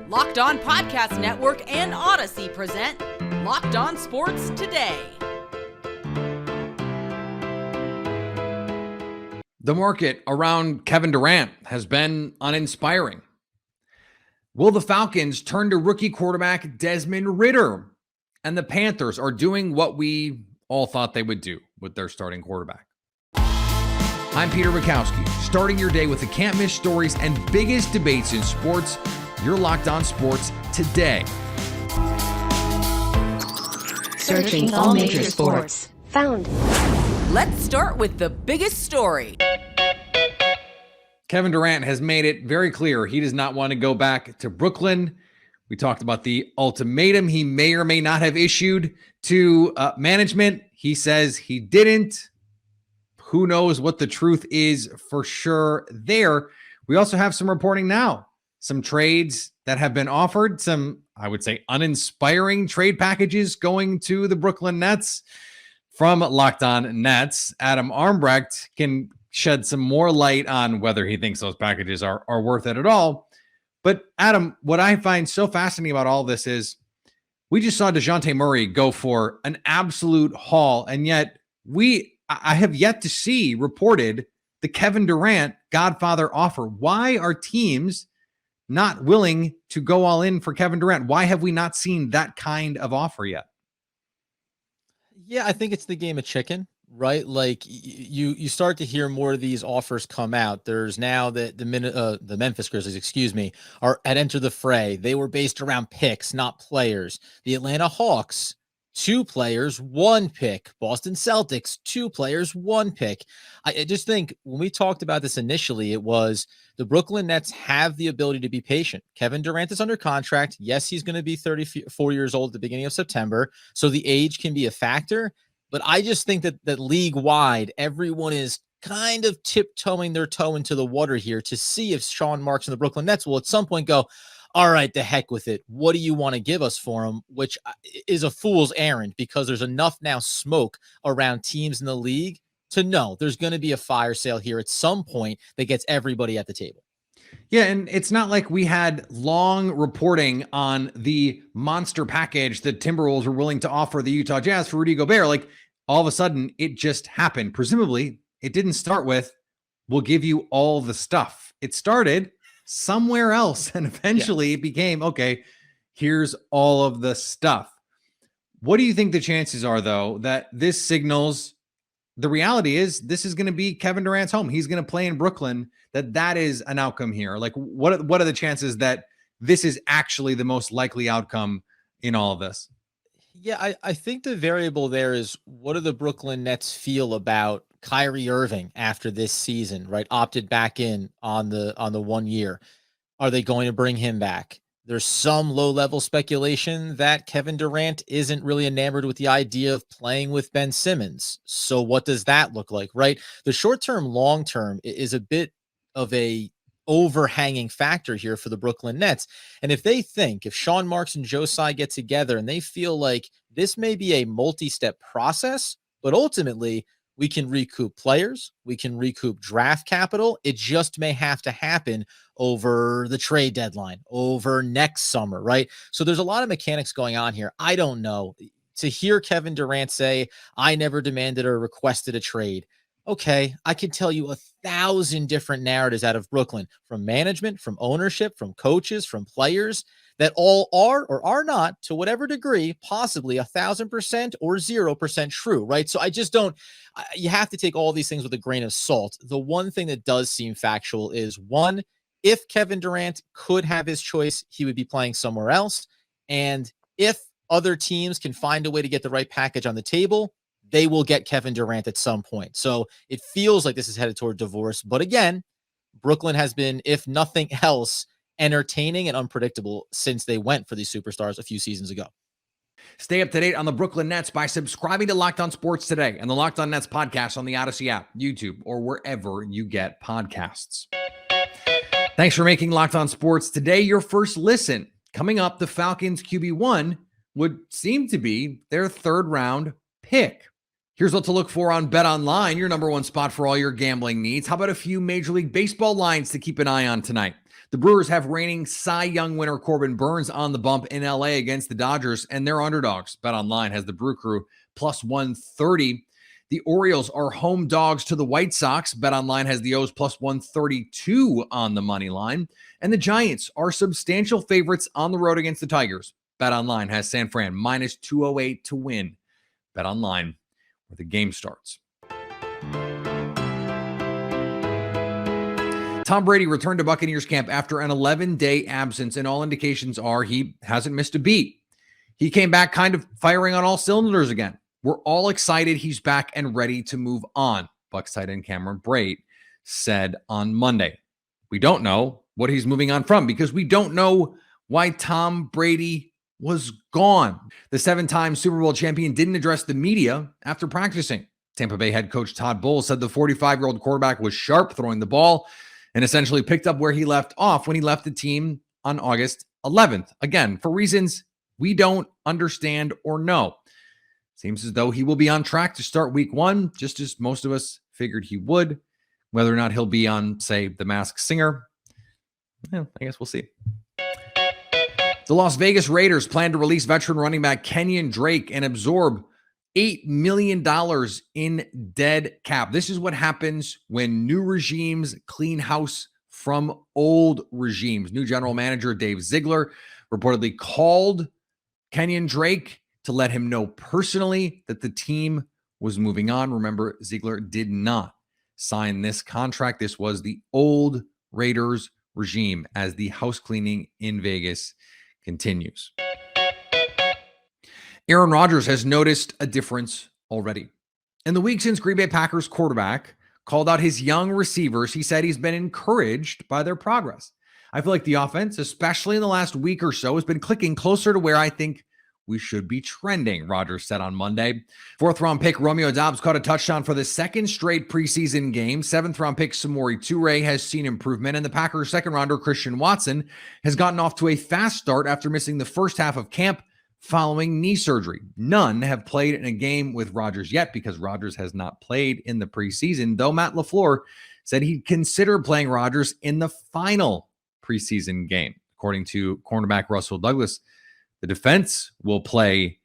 Locked On Podcast Network and Odyssey present Locked On Sports Today. The market around Kevin Durant has been uninspiring. Will the Falcons turn to rookie quarterback Desmond Ridder? And the Panthers are doing what we all thought they would do with their starting quarterback. I'm Peter Bukowski, starting your day with the can't-miss stories and biggest debates in sports. You're Locked On Sports Today. Searching all major sports. Found. Let's start with the biggest story. Kevin Durant has made it very clear he does not want to go back to Brooklyn. We talked about the ultimatum he may or may not have issued to management. He says he didn't. Who knows what the truth is for sure there. We also have some reporting now. Some trades that have been offered. Some, I would say, uninspiring trade packages going to the Brooklyn Nets. From Locked On Nets, Adam Armbrecht can shed some more light on whether he thinks those packages are worth it at all. But Adam, what I find so fascinating about all this is we just saw DeJounte Murray go for an absolute haul, and yet I have yet to see reported the Kevin Durant Godfather offer. Why are teams not willing to go all in for Kevin Durant? Why have we not seen that kind of offer yet? Yeah, I think it's the game of chicken, right? Like you start to hear more of these offers come out. There's now the Memphis Grizzlies, had entered the fray. They were based around picks, not players. The Atlanta Hawks, 2 players, 1 pick. Boston Celtics, 2 players, 1 pick. I just think when we talked about this initially, it was the Brooklyn Nets have the ability to be patient. Kevin Durant is under contract. Yes, he's going to be 34 years old at the beginning of September, so the age can be a factor. But I just think that league-wide, everyone is kind of tiptoeing their toe into the water here to see if Sean Marks and the Brooklyn Nets will at some point go, all right, the heck with it. What do you want to give us for him? Which is a fool's errand because there's enough now smoke around teams in the league to know there's going to be a fire sale here at some point that gets everybody at the table. Yeah, and it's not like we had long reporting on the monster package that Timberwolves were willing to offer the Utah Jazz for Rudy Gobert. Like, all of a sudden, it just happened. Presumably, it didn't start with, we'll give you all the stuff. It started somewhere else, and eventually it became, okay, here's all of the stuff. What do you think the chances are, though, that this signals the reality is this is going to be Kevin Durant's home? He's going to play in Brooklyn, that is an outcome here. Like, what are the chances that this is actually the most likely outcome in all of this? Yeah, I think the variable there is, what do the Brooklyn Nets feel about Kyrie Irving after this season, right? Opted back in on the 1 year. Are they going to bring him back? There's some low-level speculation that Kevin Durant isn't really enamored with the idea of playing with Ben Simmons. So what does that look like, right? The short-term, long-term is a bit of a overhanging factor here for the Brooklyn Nets. And if Sean Marks and Joe Tsai get together and they feel like this may be a multi-step process, but ultimately we can recoup players, we can recoup draft capital, it just may have to happen over the trade deadline, over next summer, right? So there's a lot of mechanics going on here. I don't know. To hear Kevin Durant say, I never demanded or requested a trade. Okay, I can tell you 1,000 different narratives out of Brooklyn, from management, from ownership, from coaches, from players, that all are or are not, to whatever degree, possibly 1,000% or 0% true, right? So I just don't, you have to take all these things with a grain of salt. The one thing that does seem factual is, one, if Kevin Durant could have his choice, he would be playing somewhere else. And if other teams can find a way to get the right package on the table, they will get Kevin Durant at some point. So it feels like this is headed toward divorce. But again, Brooklyn has been, if nothing else, entertaining and unpredictable since they went for these superstars a few seasons ago. Stay up to date on the Brooklyn Nets by subscribing to Locked On Sports Today and the Locked On Nets podcast on the Odyssey app, YouTube, or wherever you get podcasts. Thanks for making Locked On Sports Today your first listen. Coming up, the Falcons QB1 would seem to be their third round pick. Here's what to look for on BetOnline, your number one spot for all your gambling needs. How about a few Major League Baseball lines to keep an eye on tonight? The Brewers have reigning Cy Young winner Corbin Burnes on the bump in LA against the Dodgers, and they're underdogs. BetOnline has the Brew Crew plus 130. The Orioles are home dogs to the White Sox. BetOnline has the O's plus 132 on the money line. And the Giants are substantial favorites on the road against the Tigers. BetOnline has San Fran minus 208 to win. BetOnline, where the game starts. Tom Brady returned to Buccaneers camp after an 11-day absence, and all indications are he hasn't missed a beat. He came back kind of firing on all cylinders again. We're all excited he's back and ready to move on, Bucs tight end Cameron Brate said on Monday. We don't know what he's moving on from because we don't know why Tom Brady was gone. The 7-time Super Bowl champion didn't address the media after practicing. Tampa Bay head coach Todd Bowles said the 45-year-old quarterback was sharp throwing the ball and essentially picked up where he left off when he left the team on August 11th. Again, for reasons we don't understand or know. Seems as though he will be on track to start week 1, just as most of us figured he would. Whether or not he'll be on, say, The Masked Singer, I guess we'll see. The Las Vegas Raiders plan to release veteran running back Kenyan Drake and absorb $8 million in dead cap. This is what happens when new regimes clean house from old regimes. New general manager Dave Ziegler reportedly called Kenyan Drake to let him know personally that the team was moving on. Remember, Ziegler did not sign this contract. This was the old Raiders regime as the house cleaning in Vegas continues. Aaron Rodgers has noticed a difference already. In the week since Green Bay Packers quarterback called out his young receivers, he said he's been encouraged by their progress. I feel like the offense, especially in the last week or so, has been clicking closer to where I think we should be trending, Rodgers said on Monday. 4th-round pick Romeo Doubs caught a touchdown for the second straight preseason game. 7th-round pick Samori Toure has seen improvement, and the Packers' second-rounder Christian Watson has gotten off to a fast start after missing the first half of camp following knee surgery. None have played in a game with Rodgers yet because Rodgers has not played in the preseason, though Matt LaFleur said he'd consider playing Rodgers in the final preseason game. According to cornerback Russell Douglas, the defense will play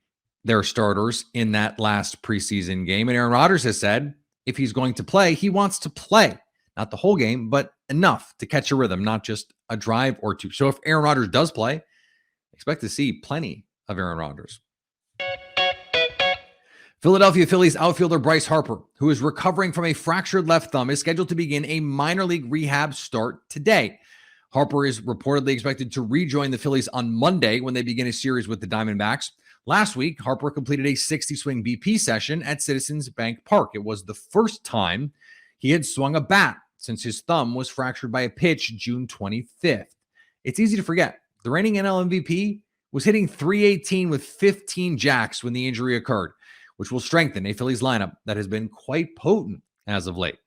their starters in that last preseason game. And Aaron Rodgers has said if he's going to play, he wants to play. Not the whole game, but enough to catch a rhythm, not just a drive or two. So if Aaron Rodgers does play, expect to see plenty of Aaron Rodgers. Philadelphia Phillies outfielder Bryce Harper, who is recovering from a fractured left thumb, is scheduled to begin a minor league rehab start today. Harper is reportedly expected to rejoin the Phillies on Monday when they begin a series with the Diamondbacks. Last week, Harper completed a 60-swing BP session at Citizens Bank Park. It was the first time he had swung a bat since his thumb was fractured by a pitch June 25th. It's easy to forget. The reigning NL MVP was hitting .318 with 15 jacks when the injury occurred, which will strengthen a Phillies lineup that has been quite potent as of late.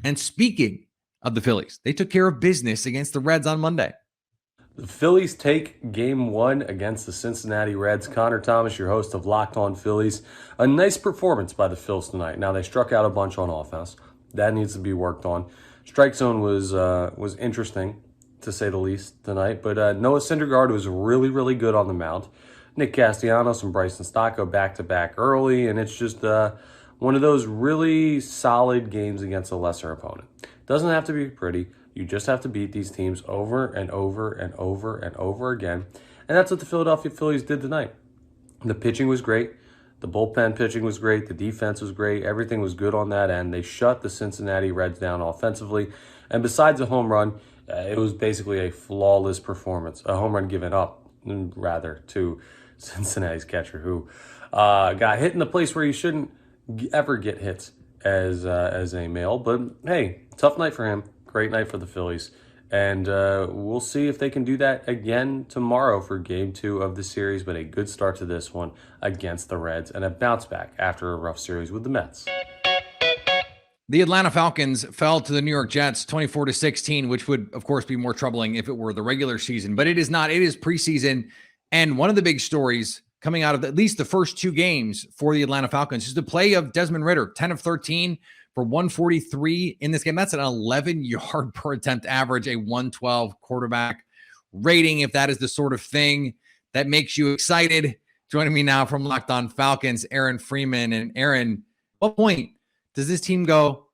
And speaking of the Phillies, they took care of business against the Reds on Monday. The Phillies take game 1 against the Cincinnati Reds. Connor Thomas, your host of Locked On Phillies. A nice performance by the Phils tonight. Now, they struck out a bunch on offense. That needs to be worked on. Strike zone was interesting, to say the least, tonight. But Noah Syndergaard was really, really good on the mound. Nick Castellanos and Bryson Stott go back-to-back early, and it's just one of those really solid games against a lesser opponent. Doesn't have to be pretty. You just have to beat these teams over and over and over and over again. And that's what the Philadelphia Phillies did tonight. The pitching was great. The bullpen pitching was great. The defense was great. Everything was good on that end. They shut the Cincinnati Reds down offensively. And besides a home run, it was basically a flawless performance. A home run given up, rather, to Cincinnati's catcher, who got hit in the place where he shouldn't ever get hits as a male. But hey, tough night for him. Great night for the Phillies. And we'll see if they can do that again tomorrow for game 2 of the series. But a good start to this one against the Reds and a bounce back after a rough series with the Mets. The Atlanta Falcons fell to the New York Jets 24-16, which would, of course, be more troubling if it were the regular season. But it is not. It is preseason. And one of the big stories coming out of at least the first 2 games for the Atlanta Falcons is the play of Desmond Ridder, 10 of 13, for 143 in this game. That's an 11-yard per attempt average, a 112 quarterback rating, if that is the sort of thing that makes you excited. Joining me now from Locked On Falcons, Aaron Freeman. And Aaron, what point does this team go,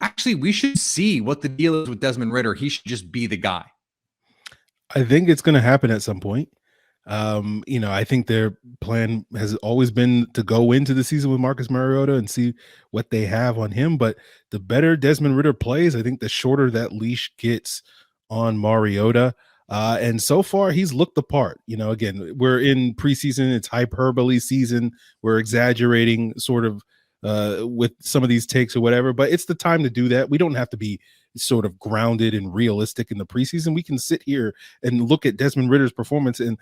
actually, we should see what the deal is with Desmond Ridder. He should just be the guy? I think it's going to happen at some point. I think their plan has always been to go into the season with Marcus Mariota and see what they have on him. But the better Desmond Ridder plays, I think the shorter that leash gets on Mariota. And so far, he's looked the part. Again, we're in preseason. It's hyperbole season. We're exaggerating sort of with some of these takes or whatever, but it's the time to do that. We don't have to be sort of grounded and realistic in the preseason. We can sit here and look at Desmond Ridder's performance and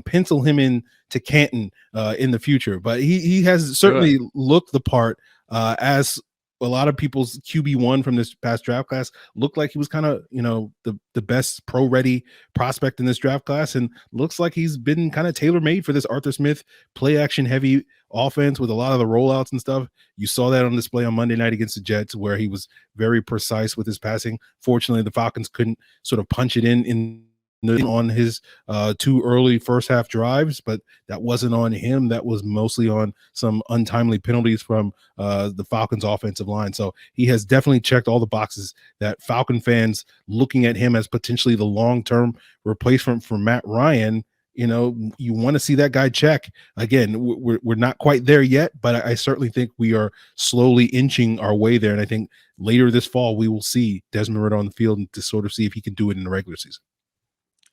pencil him in to Canton in the future. But he has certainly looked the part as a lot of people's QB1 from this past draft class looked like he was kind of, the best pro-ready prospect in this draft class, and looks like he's been kind of tailor-made for this Arthur Smith play-action-heavy offense with a lot of the rollouts and stuff. You saw that on display on Monday night against the Jets, where he was very precise with his passing. Fortunately, the Falcons couldn't sort of punch it in on his two early first half drives, but that wasn't on him. That was mostly on some untimely penalties from the Falcons offensive line. So he has definitely checked all the boxes that Falcon fans looking at him as potentially the long-term replacement for Matt Ryan. You want to see that guy check. Again, we're not quite there yet, but I certainly think we are slowly inching our way there. And I think later this fall, we will see Desmond Ridder on the field to sort of see if he can do it in the regular season.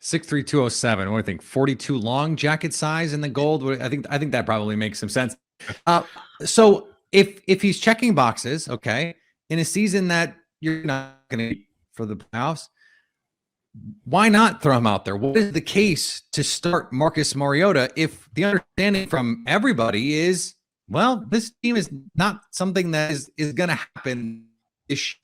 6'3", 207. What do I think? 42 long jacket size in the gold. I think that probably makes some sense. So if he's checking boxes, okay, in a season that you're not going to for the playoffs, why not throw him out there? What is the case to start Marcus Mariota if the understanding from everybody is, well, this team is not something that is going to happen this year?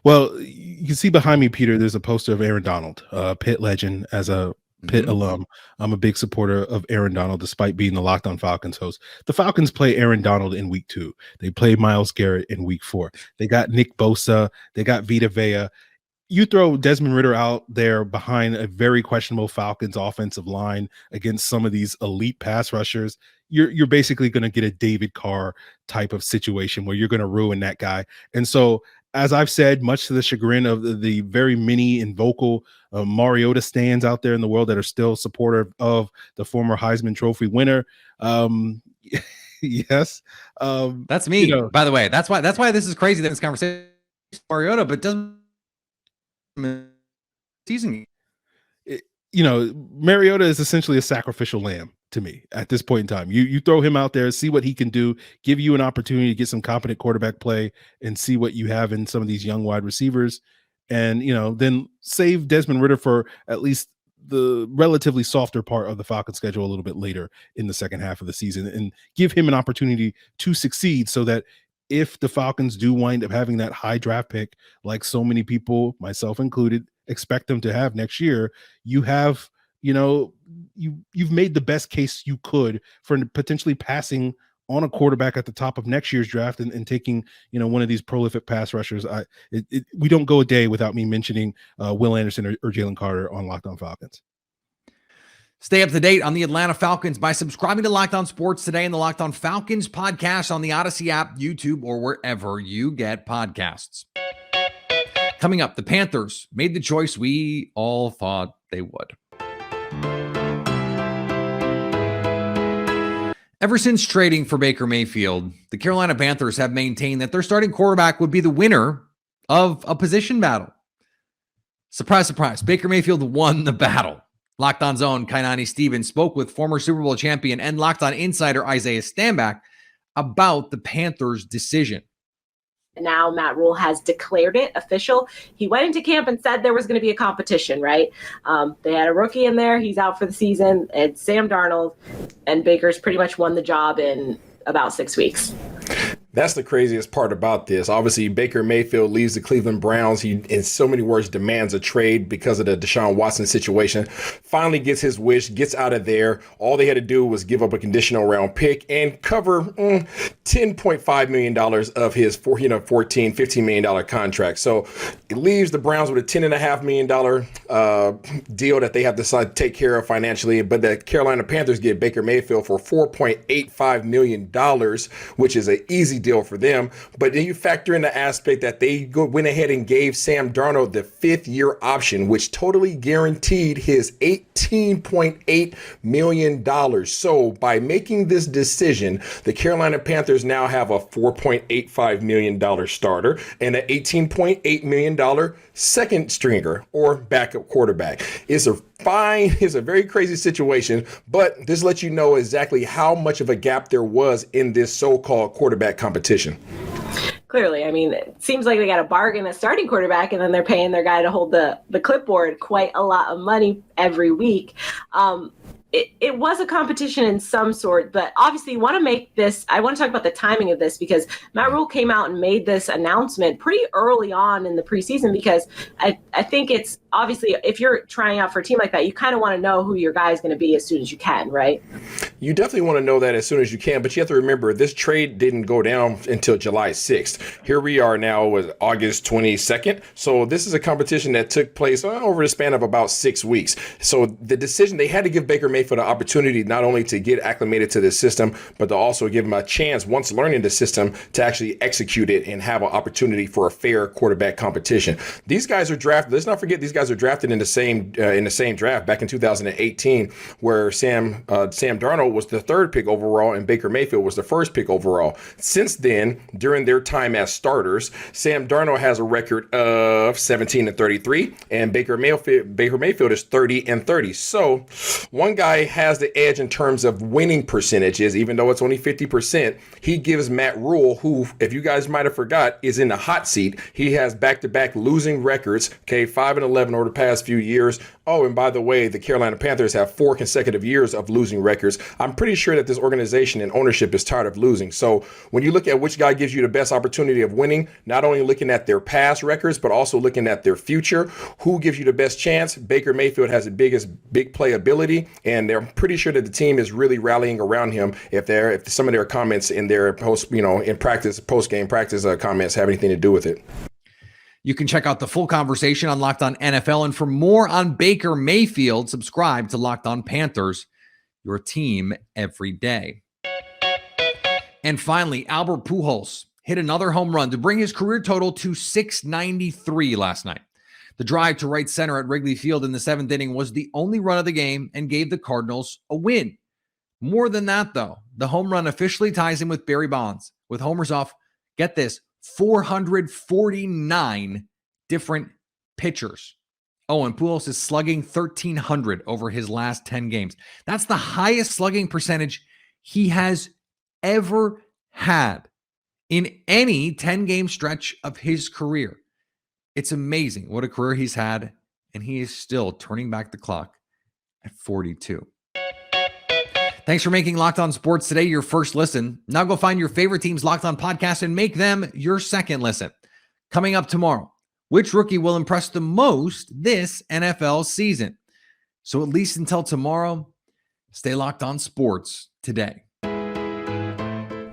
Well, you can see behind me, Peter, there's a poster of Aaron Donald, Pitt legend. As a Pitt alum, I'm a big supporter of Aaron Donald, despite being the Locked On Falcons host. The Falcons play Aaron Donald in week 2. They play Myles Garrett in week 4. They got Nick Bosa. They got Vita Vea. You throw Desmond Ridder out there behind a very questionable Falcons offensive line against some of these elite pass rushers, you're basically going to get a David Carr type of situation where you're going to ruin that guy. And so, as I've said, much to the chagrin of the very many and vocal Mariota stands out there in the world that are still supportive of the former Heisman Trophy winner. Yes. That's me, by the way. That's why this is crazy that this conversation is Mariota, but doesn't season. Mariota is essentially a sacrificial lamb to me at this point in time. You throw him out there, see what he can do, give you an opportunity to get some competent quarterback play and see what you have in some of these young wide receivers. And, then save Desmond Ridder for at least the relatively softer part of the Falcons schedule a little bit later in the second half of the season and give him an opportunity to succeed so that if the Falcons do wind up having that high draft pick, like so many people, myself included, expect them to have next year, you have, you've made the best case you could for potentially passing on a quarterback at the top of next year's draft and taking, one of these prolific pass rushers. We don't go a day without me mentioning Will Anderson or Jalen Carter on Locked On Falcons. Stay up to date on the Atlanta Falcons by subscribing to Locked On Sports Today and the Locked On Falcons podcast on the Odyssey app, YouTube, or wherever you get podcasts. Coming up, the Panthers made the choice we all thought they would. Ever since trading for Baker Mayfield, the Carolina Panthers have maintained that their starting quarterback would be the winner of a position battle. Surprise, surprise. Baker Mayfield won the battle. Locked On's own Kainani Stevens spoke with former Super Bowl champion and Locked On insider Isaiah Stanback about the Panthers' decision. Now Matt Rule has declared it official. He went into camp and said there was going to be a competition, right? They had a rookie in there. He's out for the season. It's Sam Darnold, and Baker's pretty much won the job in about 6 weeks. That's the craziest part about this. Obviously, Baker Mayfield leaves the Cleveland Browns. He, in so many words, demands a trade because of the Deshaun Watson situation. Finally gets his wish, gets out of there. All they had to do was give up a conditional round pick and cover $10.5 million of his $15 million contract. So it leaves the Browns with a $10.5 million deal that they have to take care of financially. But the Carolina Panthers get Baker Mayfield for $4.85 million, which is an easy deal for them. But then you factor in the aspect that they went ahead and gave Sam Darnold the 5th-year option, which totally guaranteed his $18.8 million. So by making this decision, the Carolina Panthers now have a $4.85 million starter and an $18.8 million second stringer or backup quarterback. It's a very crazy situation, but this lets you know exactly how much of a gap there was in this so-called quarterback competition. Clearly, I mean, it seems like they got a bargain at starting quarterback, and then they're paying their guy to hold the clipboard quite a lot of money every week. It was a competition in some sort, but obviously you want to make this, I want to talk about the timing of this because Matt Rule came out and made this announcement pretty early on in the preseason because I think it's obviously if you're trying out for a team like that, you kind of want to know who your guy is going to be as soon as you can, right? You definitely want to know that as soon as you can, but you have to remember this trade didn't go down until July 6th. Here we are now with August 22nd. So this is a competition that took place over the span of about 6 weeks. So the decision, they had to give Baker Mayfield an opportunity not only to get acclimated to the system, but to also give him a chance once learning the system to actually execute it and have an opportunity for a fair quarterback competition. These guys are drafted. Let's not forget these guys are drafted in the same draft back in 2018, where Sam Darnold was the 3rd pick overall and Baker Mayfield was the 1st pick overall. Since then, during their time as starters, Sam Darnold has a record of 17-33, and Baker Mayfield is 30-30. So one guy has the edge in terms of winning percentages, even though it's only 50%. He gives Matt Rule, who, if you guys might have forgot, is in the hot seat. He has back-to-back losing records, 5-11 over the past few years. Oh, and by the way, the Carolina Panthers have 4 consecutive years of losing records. I'm pretty sure that this organization and ownership is tired of losing. So when you look at which guy gives you the best opportunity of winning, not only looking at their past records, but also looking at their future, who gives you the best chance? Baker Mayfield has the big playability, and they're pretty sure that the team is really rallying around him. If some of their comments in their post game practice comments have anything to do with it. You can check out the full conversation on Locked On NFL. And for more on Baker Mayfield, subscribe to Locked On Panthers, your team every day. And finally, Albert Pujols hit another home run to bring his career total to 693 last night. The drive to right center at Wrigley Field in the 7th inning was the only run of the game and gave the Cardinals a win. More than that, though, the home run officially ties him with Barry Bonds, with homers off, get this, 449 different pitchers. Oh, and Pujols is slugging 1,300 over his last 10 games. That's the highest slugging percentage he has ever had in any 10-game stretch of his career. It's amazing what a career he's had, and he is still turning back the clock at 42. Thanks for making Locked On Sports today your first listen. Now go find your favorite team's Locked On podcast and make them your second listen. Coming up tomorrow, which rookie will impress the most this NFL season? So at least until tomorrow, stay Locked On Sports today.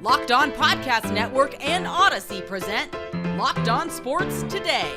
Locked On Podcast Network and Odyssey present Locked On Sports Today.